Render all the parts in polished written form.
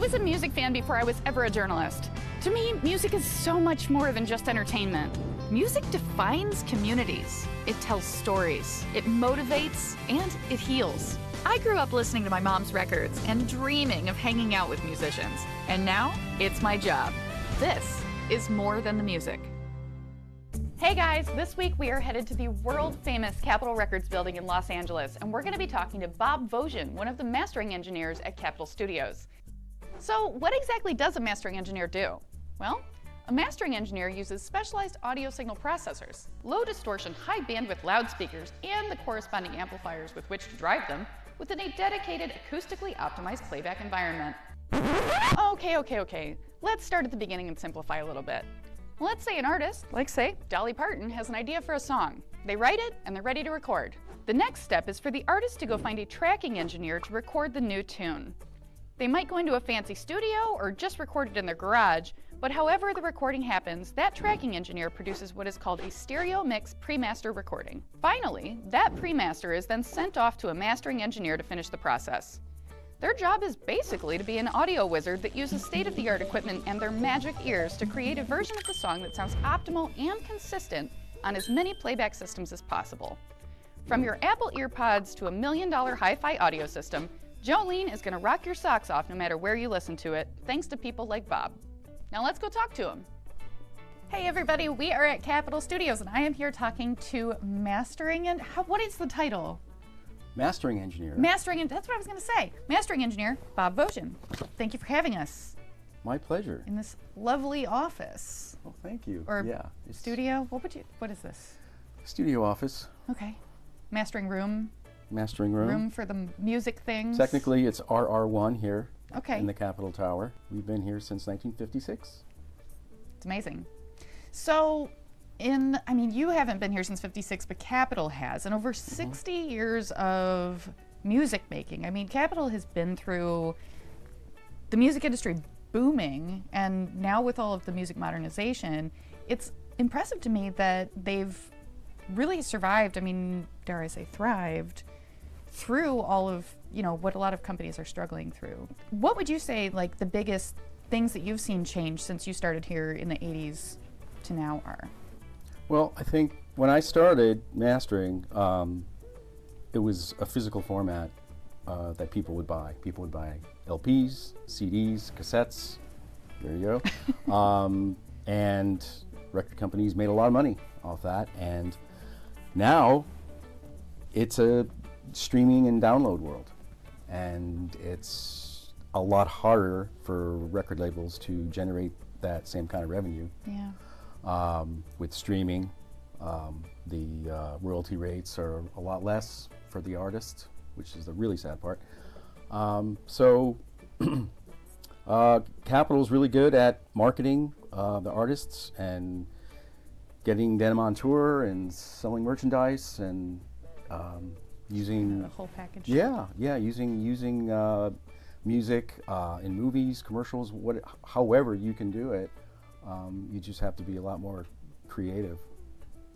was a music fan before I was ever a journalist. To me, music is so much more than just entertainment. Music defines communities. It tells stories, it motivates, and it heals. I grew up listening to my mom's records and dreaming of hanging out with musicians. And now, it's my job. This is more than the music. Hey guys, this week we are headed to the world-famous Capitol Records building in Los Angeles, and we're going to be talking to Bob Vosgien, one of the mastering engineers at Capitol Studios. So what exactly does a mastering engineer do? Well, a mastering engineer uses specialized audio signal processors, low distortion, high bandwidth loudspeakers, and the corresponding amplifiers with which to drive them within a dedicated, acoustically optimized playback environment. Okay. Let's start at the beginning and simplify a little bit. Let's say an artist, like say Dolly Parton, has an idea for a song. They write it and they're ready to record. The next step is for the artist to go find a tracking engineer to record the new tune. They might go into a fancy studio or just record it in their garage, but however the recording happens, that tracking engineer produces what is called a stereo mix pre-master recording. Finally, that pre-master is then sent off to a mastering engineer to finish the process. Their job is basically to be an audio wizard that uses state-of-the-art equipment and their magic ears to create a version of the song that sounds optimal and consistent on as many playback systems as possible. From your Apple EarPods to $1 million hi-fi audio system, Jolene is going to rock your socks off no matter where you listen to it, thanks to people like Bob. Now let's go talk to him. Hey everybody, we are at Capitol Studios and I am here talking to mastering and what is the title? Mastering engineer. That's what I was going to say. Mastering engineer, Bob Vosgien. Thank you for having us. My pleasure. In this lovely office. Oh, thank you. Or studio? What is this? Studio office. Okay. Mastering room. Mastering room. Room for the music things. Technically, it's RR1 here. Okay. In the Capitol Tower. We've been here since 1956. It's amazing. So, you haven't been here since '56, but Capitol has, and over 60 years of music making. Capitol has been through the music industry booming, and now with all of the music modernization, it's impressive to me that they've really survived, dare I say thrived, through all of, what a lot of companies are struggling through. What would you say, the biggest things that you've seen change since you started here in the 80s to now are? Well, I think when I started mastering, it was a physical format that people would buy. People would buy LPs, CDs, cassettes, there you go. And record companies made a lot of money off that. And now it's a streaming and download world. And it's a lot harder for record labels to generate that same kind of revenue. Yeah. With streaming, the royalty rates are a lot less for the artist, which is the really sad part. Capitol's really good at marketing the artists and getting them on tour and selling merchandise and using the whole package. Using music in movies, commercials, however you can do it. You just have to be a lot more creative.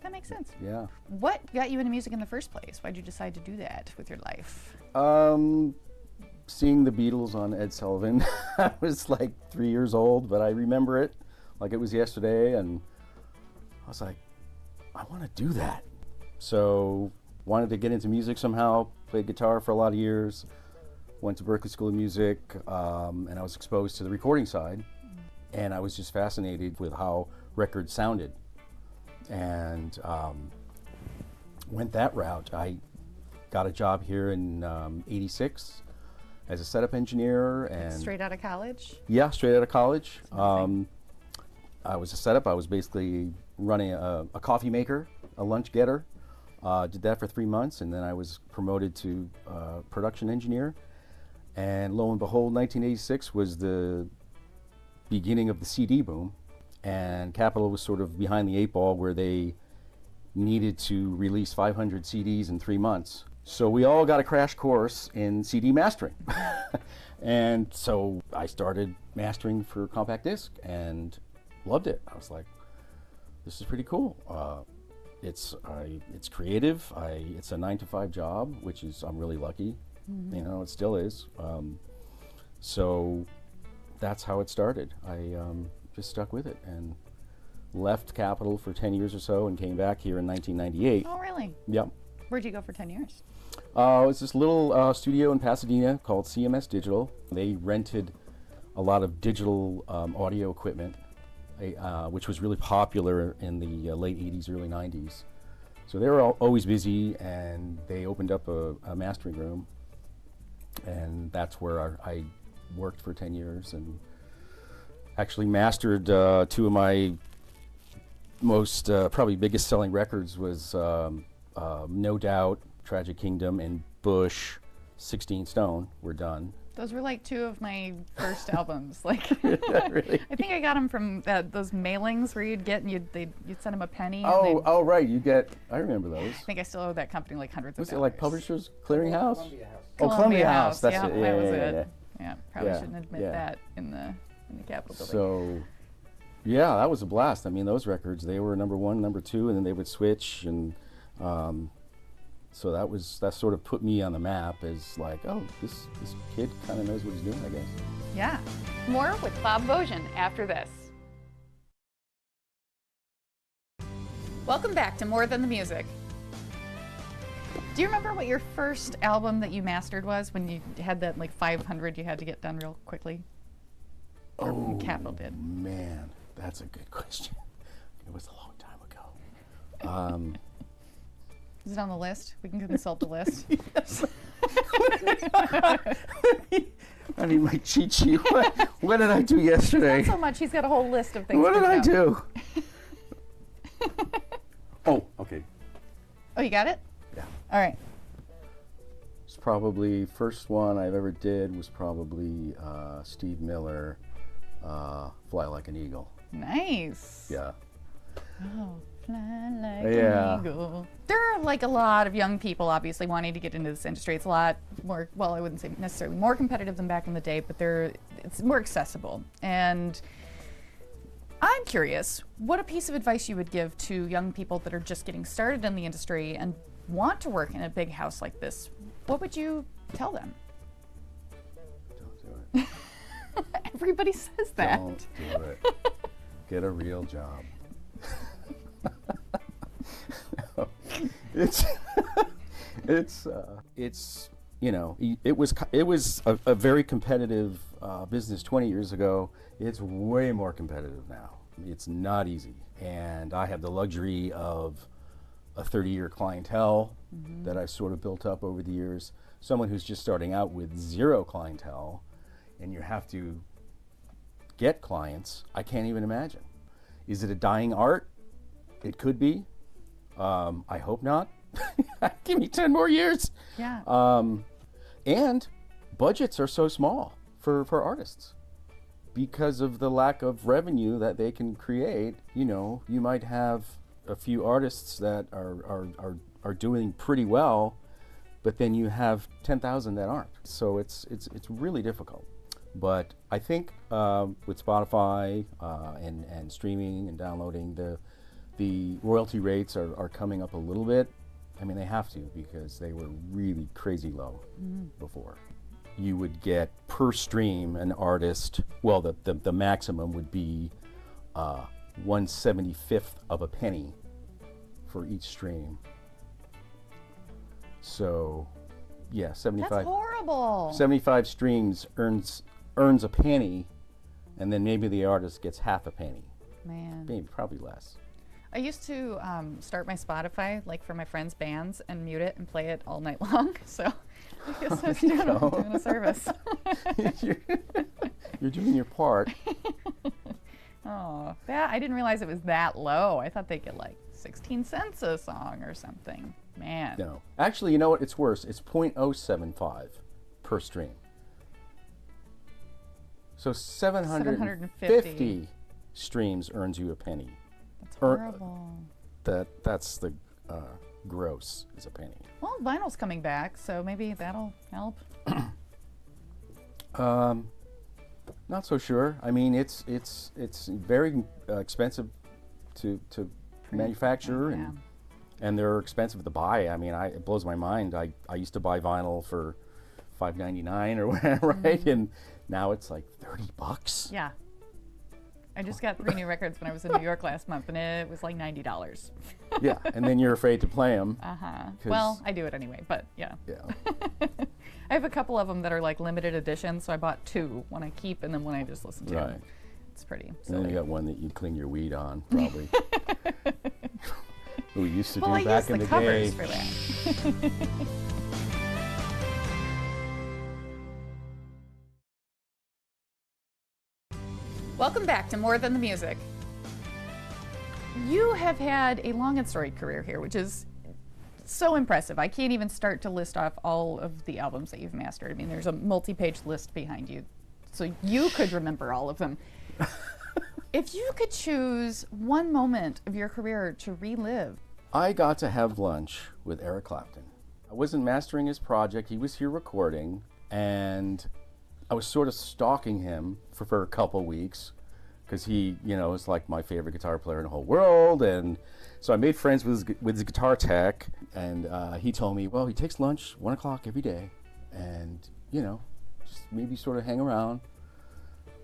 That makes sense. Yeah. What got you into music in the first place? Why'd you decide to do that with your life? Seeing the Beatles on Ed Sullivan. I was like 3 years old, but I remember it like it was yesterday, and I was like, I want to do that. So wanted to get into music somehow, played guitar for a lot of years, went to Berklee School of Music, and I was exposed to the recording side. And I was just fascinated with how records sounded, and went that route. I got a job here in '86 as a setup engineer. And straight out of college? Yeah, straight out of college. I was a setup. I was basically running a coffee maker, a lunch getter. Did that for 3 months, and then I was promoted to production engineer. And lo and behold, 1986 was the beginning of the CD boom, and Capitol was sort of behind the 8 ball where they needed to release 500 CDs in 3 months. So we all got a crash course in CD mastering. And so I started mastering for compact disc and loved it. I was like, this is pretty cool. It's creative. It's a 9-to-5 job, which is, I'm really lucky. Mm-hmm. It still is. So that's how it started. I just stuck with it and left Capitol for 10 years or so and came back here in 1998. Oh, really? Yep. Where'd you go for 10 years? It was this little studio in Pasadena called CMS Digital. They rented a lot of digital audio equipment, which was really popular in the late 80s, early 90s. So they were always busy, and they opened up a mastering room, and that's where I worked for 10 years and actually mastered two of my most probably biggest selling records was No Doubt, Tragic Kingdom, and Bush, 16 Stone were done. Those were like two of my first albums. Like, Really? I think I got them from those mailings where you'd get and you'd send them a penny. Oh, right. I remember those. I think I still owe that company like hundreds of Was it dollars. like Publishers Clearinghouse? Columbia House. Oh, Columbia House. That's yeah, it. that was Yeah. it. Yeah, probably Yeah, shouldn't admit yeah. that in the Capitol building. So, yeah, that was a blast. I mean, those records, they were number one, number two, and then they would switch, and so that sort of put me on the map as like, oh, this kid kind of knows what he's doing, I guess. Yeah. More with Bob Vosgien after this. Welcome back to More Than the Music. Do you remember what your first album that you mastered was when you had that like 500 you had to get done real quickly? Or Oh, Capitol did. man, that's a good question. It was a long time ago. Is it on the list? We can consult the list. Yes. I need my cheat sheet. What did I do yesterday? Not so much. He's got a whole list of things. What did I written do? Oh, okay. Oh, you got it? Yeah. All right. It's probably first one I've ever did was probably Steve Miller, Fly Like an Eagle. Nice. Yeah. Oh, fly like Yeah. an eagle. There are like a lot of young people obviously wanting to get into this industry. It's a lot more, well, I wouldn't say necessarily more competitive than back in the day, but it's more accessible. And I'm curious, what a piece of advice you would give to young people that are just getting started in the industry and want to work in a big house like this. What would you tell them? Don't do it. Everybody says that. Don't do it. Get a real job. It's you know, it was a very competitive business 20 years ago. It's way more competitive now. It's not easy, and I have the luxury of a 30-year clientele that I've sort of built up over the years. Someone who's just starting out with zero clientele, and you have to get clients. I can't even imagine. Is it a dying art? It could be. I hope not. Give me 10 more years. Yeah. And budgets are so small for artists because of the lack of revenue that they can create. You know, you might have a few artists that are doing pretty well, but then you have 10,000 that aren't. So it's really difficult. But I think with Spotify and streaming and downloading, the royalty rates are coming up a little bit. I mean, they have to because they were really crazy low before. You would get per stream an artist, well, the maximum would be 1/75th of a penny for each stream. So, yeah, 75. That's horrible. 75 streams earns a penny, and then maybe the artist gets half a penny. Man. Maybe, probably less. I used to start my Spotify like for my friends' bands and mute it and play it all night long. So I guess I was doing a service. You're doing your part. Oh, I didn't realize it was that low. I thought they'd get like 16 cents a song or something. Man. No. Actually, you know what? It's worse. It's 0.075 per stream. So 750 streams earns you a penny. That's horrible. That's the gross is a penny. Well, vinyl's coming back, so maybe that'll help. Not so sure. I mean, it's very expensive to manufacture, Yeah. and they're expensive to buy. I mean, it blows my mind. I used to buy vinyl for $5.99 or whatever, right? And Now it's like $30. Yeah. I just got 3 new records when I was in New York last month, and it was like $90. Yeah, and then you're afraid to play them. Well, I do it anyway, but yeah. Yeah. I have a couple of them that are like limited edition, so I bought 2, one I keep and then one I just listen to. Right. It's pretty. And then you got one that you clean your weed on, probably. We used to Well, do back in the day. for that. Welcome back to More Than the Music. You have had a long and storied career here, which is so impressive. I can't even start to list off all of the albums that you've mastered. I mean, there's a multi-page list behind you, so you could remember all of them. If you could choose one moment of your career to relive. I got to have lunch with Eric Clapton. I wasn't mastering his project. He was here recording, and I was sort of stalking him for a couple weeks because he, you know, is like my favorite guitar player in the whole world. And so I made friends with his guitar tech, and he told me, well, he takes lunch 1 o'clock every day, and, you know, just maybe sort of hang around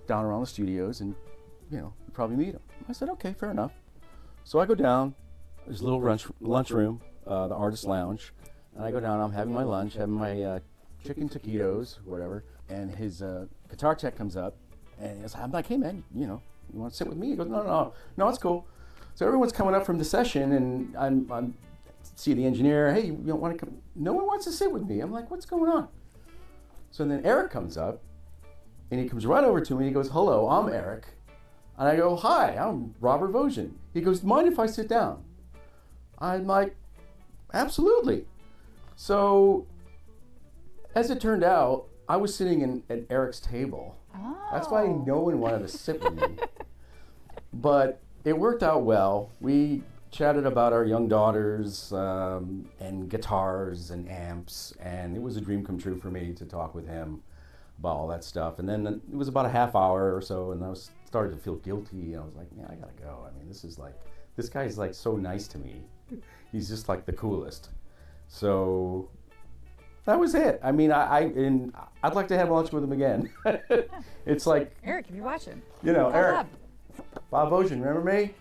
down around the studios, and, you know, you probably meet him. I said, okay, fair enough. So I go down, there's a little lunchroom, the artist lounge, and I go down, I'm having my lunch, having my chicken taquitos, whatever, and his guitar tech comes up, and I'm like, hey man, you know, you want to sit with me? He goes, no, it's cool. So everyone's coming up from the session, and I'm see the engineer, hey, you don't want to come? No one wants to sit with me. I'm like, what's going on? So then Eric comes up, and he comes right over to me, he goes, hello, I'm Eric. And I go, hi, I'm Robert Vosgien. He goes, mind if I sit down? I'm like, absolutely. So, as it turned out, I was sitting at Eric's table. Oh. That's why no one wanted to sit with me. But it worked out well. We chatted about our young daughters and guitars and amps, and it was a dream come true for me to talk with him about all that stuff. And then it was about a half hour or so, and I started to feel guilty. I was like, man, I gotta go. I mean, this guy's like so nice to me. He's just like the coolest. So that was it. I mean, I'd like to have lunch with him again. It's like, Eric, if you're watching, you know, call Eric, Bob Vosgien, remember me?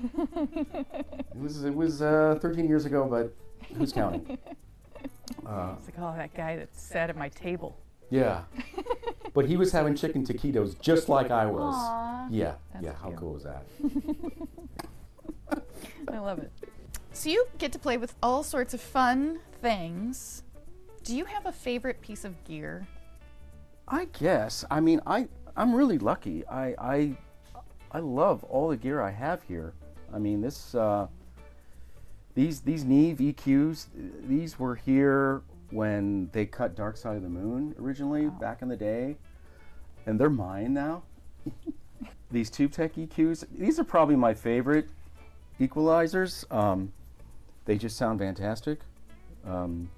It was 13 years ago, but who's counting? It's like, oh, that guy that sat at my table. Yeah, but he was having chicken taquitos just like I was. Aww. Yeah, That's yeah. How cute. cool is that? I love it. So you get to play with all sorts of fun things. Do you have a favorite piece of gear? I guess. I mean, I'm really lucky. I love all the gear I have here. I mean, these Neve EQs, these were here when they cut Dark Side of the Moon originally, back in the day, and they're mine now. These Tube Tech EQs, these are probably my favorite equalizers. They just sound fantastic. And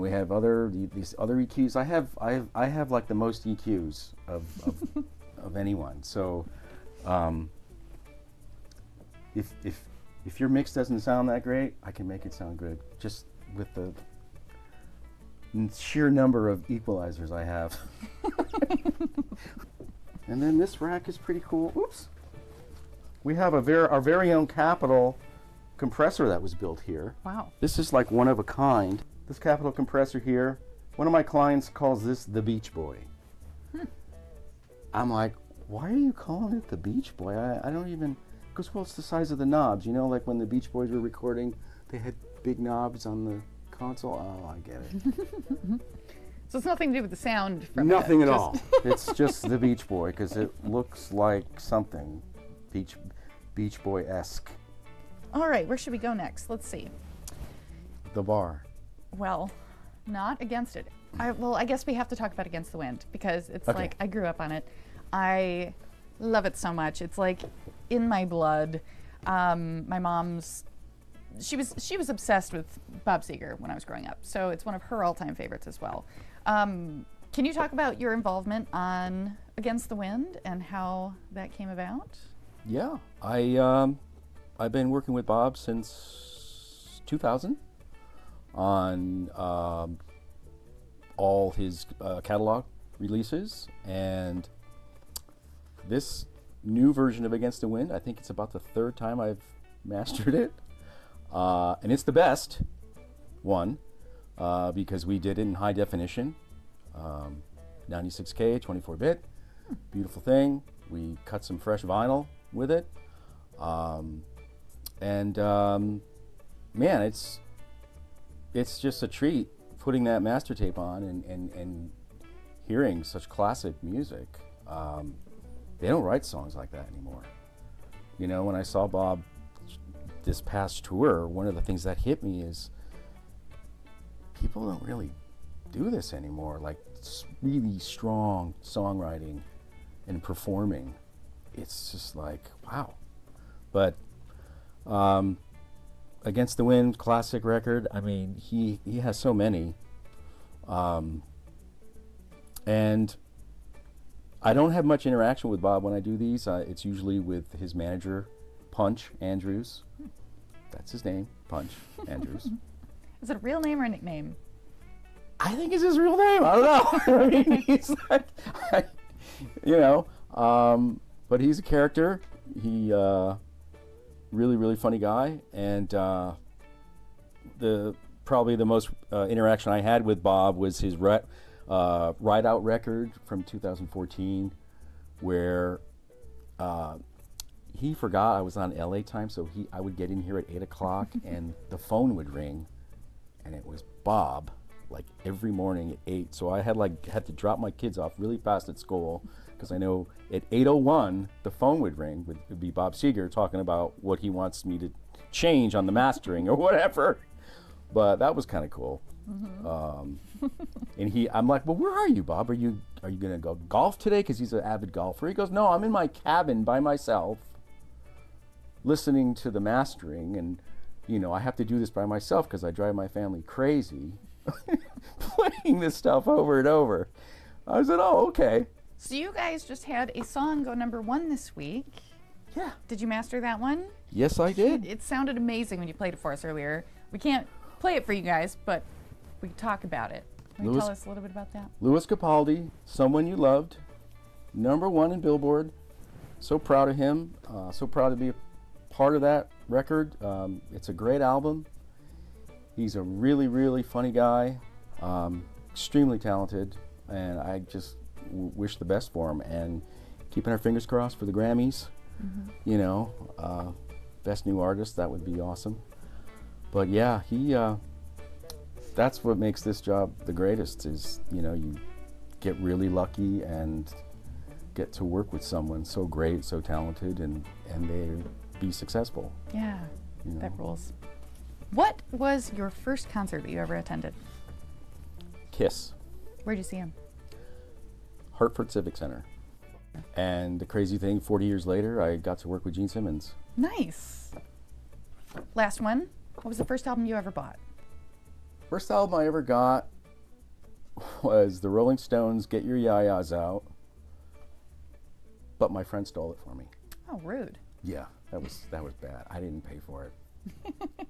we have these other EQs. I have like the most EQs of anyone. So if your mix doesn't sound that great, I can make it sound good just with the sheer number of equalizers I have. And then this rack is pretty cool. Oops. We have our very own Capital compressor that was built here. Wow. This is like one of a kind. This Capital compressor here, one of my clients calls this the Beach Boy. I'm like, why are you calling it the Beach Boy? I don't even, because well, it's the size of the knobs. You know, like when the Beach Boys were recording, they had big knobs on the console. Oh, I get it. So it's nothing to do with the sound from Nothing it. at all. It's just the Beach Boy because it looks like something Beach Boy-esque. All right, where should we go next? Let's see. The bar. Well, not Against It. I guess we have to talk about Against the Wind because it's Okay. like I grew up on it. I love it so much. It's like in my blood. My mom's she was obsessed with Bob Seger when I was growing up, so it's one of her all-time favorites as well. Can you talk about your involvement on Against the Wind and how that came about? Yeah, I've been working with Bob since 2000 on all his catalog. releases, and this new version of Against the Wind, I think it's about the third time I've mastered it, and it's the best one because we did it in high definition, 96K, 24-bit, beautiful thing. We cut some fresh vinyl with it, man, it's just a treat putting that master tape on and hearing such classic music. They don't write songs like that anymore. You know, when I saw Bob this past tour, one of the things that hit me is people don't really do this anymore, like really strong songwriting and performing. It's just like, wow. But Against the Wind, classic record. I mean, he has so many. And I don't have much interaction with Bob when I do these. It's usually with his manager, Punch Andrews. That's his name, Punch Andrews. Is it a real name or a nickname? I think it's his real name. I don't know. I mean, he's like, you know, but he's a character. He really funny guy, and probably the most interaction I had with Bob was his Ride Out record from 2014, where he forgot I was on LA time, so I would get in here at 8 o'clock and the phone would ring, and it was Bob, like every morning at 8. So I had to drop my kids off really fast at school, because I know at 8:01 the phone would ring. Would be Bob Seger talking about what he wants me to change on the mastering or whatever. But that was kind of cool. Mm-hmm. And I'm like, well, where are you, Bob? Are you gonna go golf today? Because he's an avid golfer. He goes, no, I'm in my cabin by myself, listening to the mastering, and you know I have to do this by myself because I drive my family crazy, playing this stuff over and over. I said, oh, okay. So you guys just had a song go #1 this week. Yeah. Did you master that one? Yes, I did. It sounded amazing when you played it for us earlier. We can't play it for you guys, but we can talk about it. Can you tell us a little bit about that? Louis Capaldi, Someone You Loved, #1 in Billboard. So proud of him. So proud to be a part of that record. It's a great album. He's a really funny guy, extremely talented, and I just wish the best for him, and keeping our fingers crossed for the Grammys. Mm-hmm. You know, best new artist, that would be awesome. But yeah, that's what makes this job the greatest, is, you know, you get really lucky and get to work with someone so great, so talented, and they be successful. Yeah, you know? That rules. What was your first concert that you ever attended? Kiss. Where'd you see him? Hartford Civic Center. And the crazy thing, 40 years later, I got to work with Gene Simmons. Nice. Last one. What was the first album you ever bought? First album I ever got was the Rolling Stones' Get Your Ya-Ya's Out, but my friend stole it for me. Oh, rude. Yeah, that was bad. I didn't pay for it.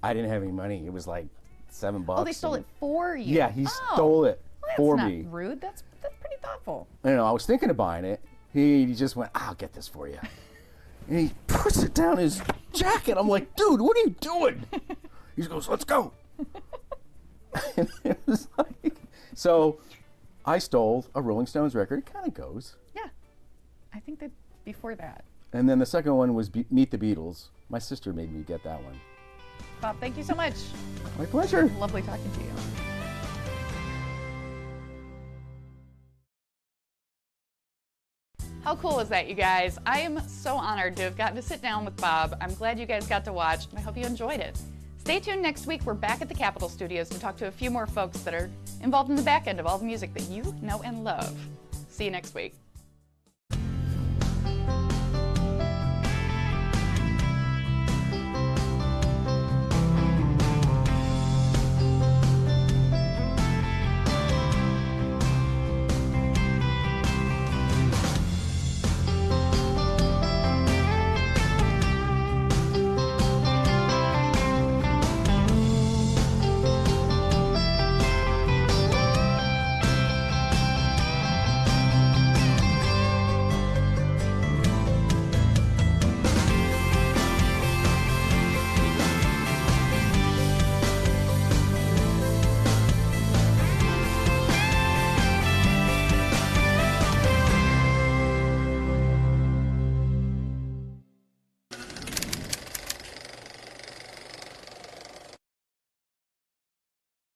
I didn't have any money. It was like $7. Oh, they stole it for you? Yeah, he stole it for me. That's not rude. That's pretty thoughtful. You know, I was thinking of buying it. He just went, I'll get this for you. And he puts it down his jacket. I'm like, dude, what are you doing? He goes, let's go. And it was like, so I stole a Rolling Stones record. It kind of goes. Yeah, I think that before that. And then the second one was Meet the Beatles. My sister made me get that one. Bob, thank you so much. My pleasure. Lovely talking to you. How cool is that, you guys? I am so honored to have gotten to sit down with Bob. I'm glad you guys got to watch, and I hope you enjoyed it. Stay tuned next week. We're back at the Capitol Studios to talk to a few more folks that are involved in the back end of all the music that you know and love. See you next week.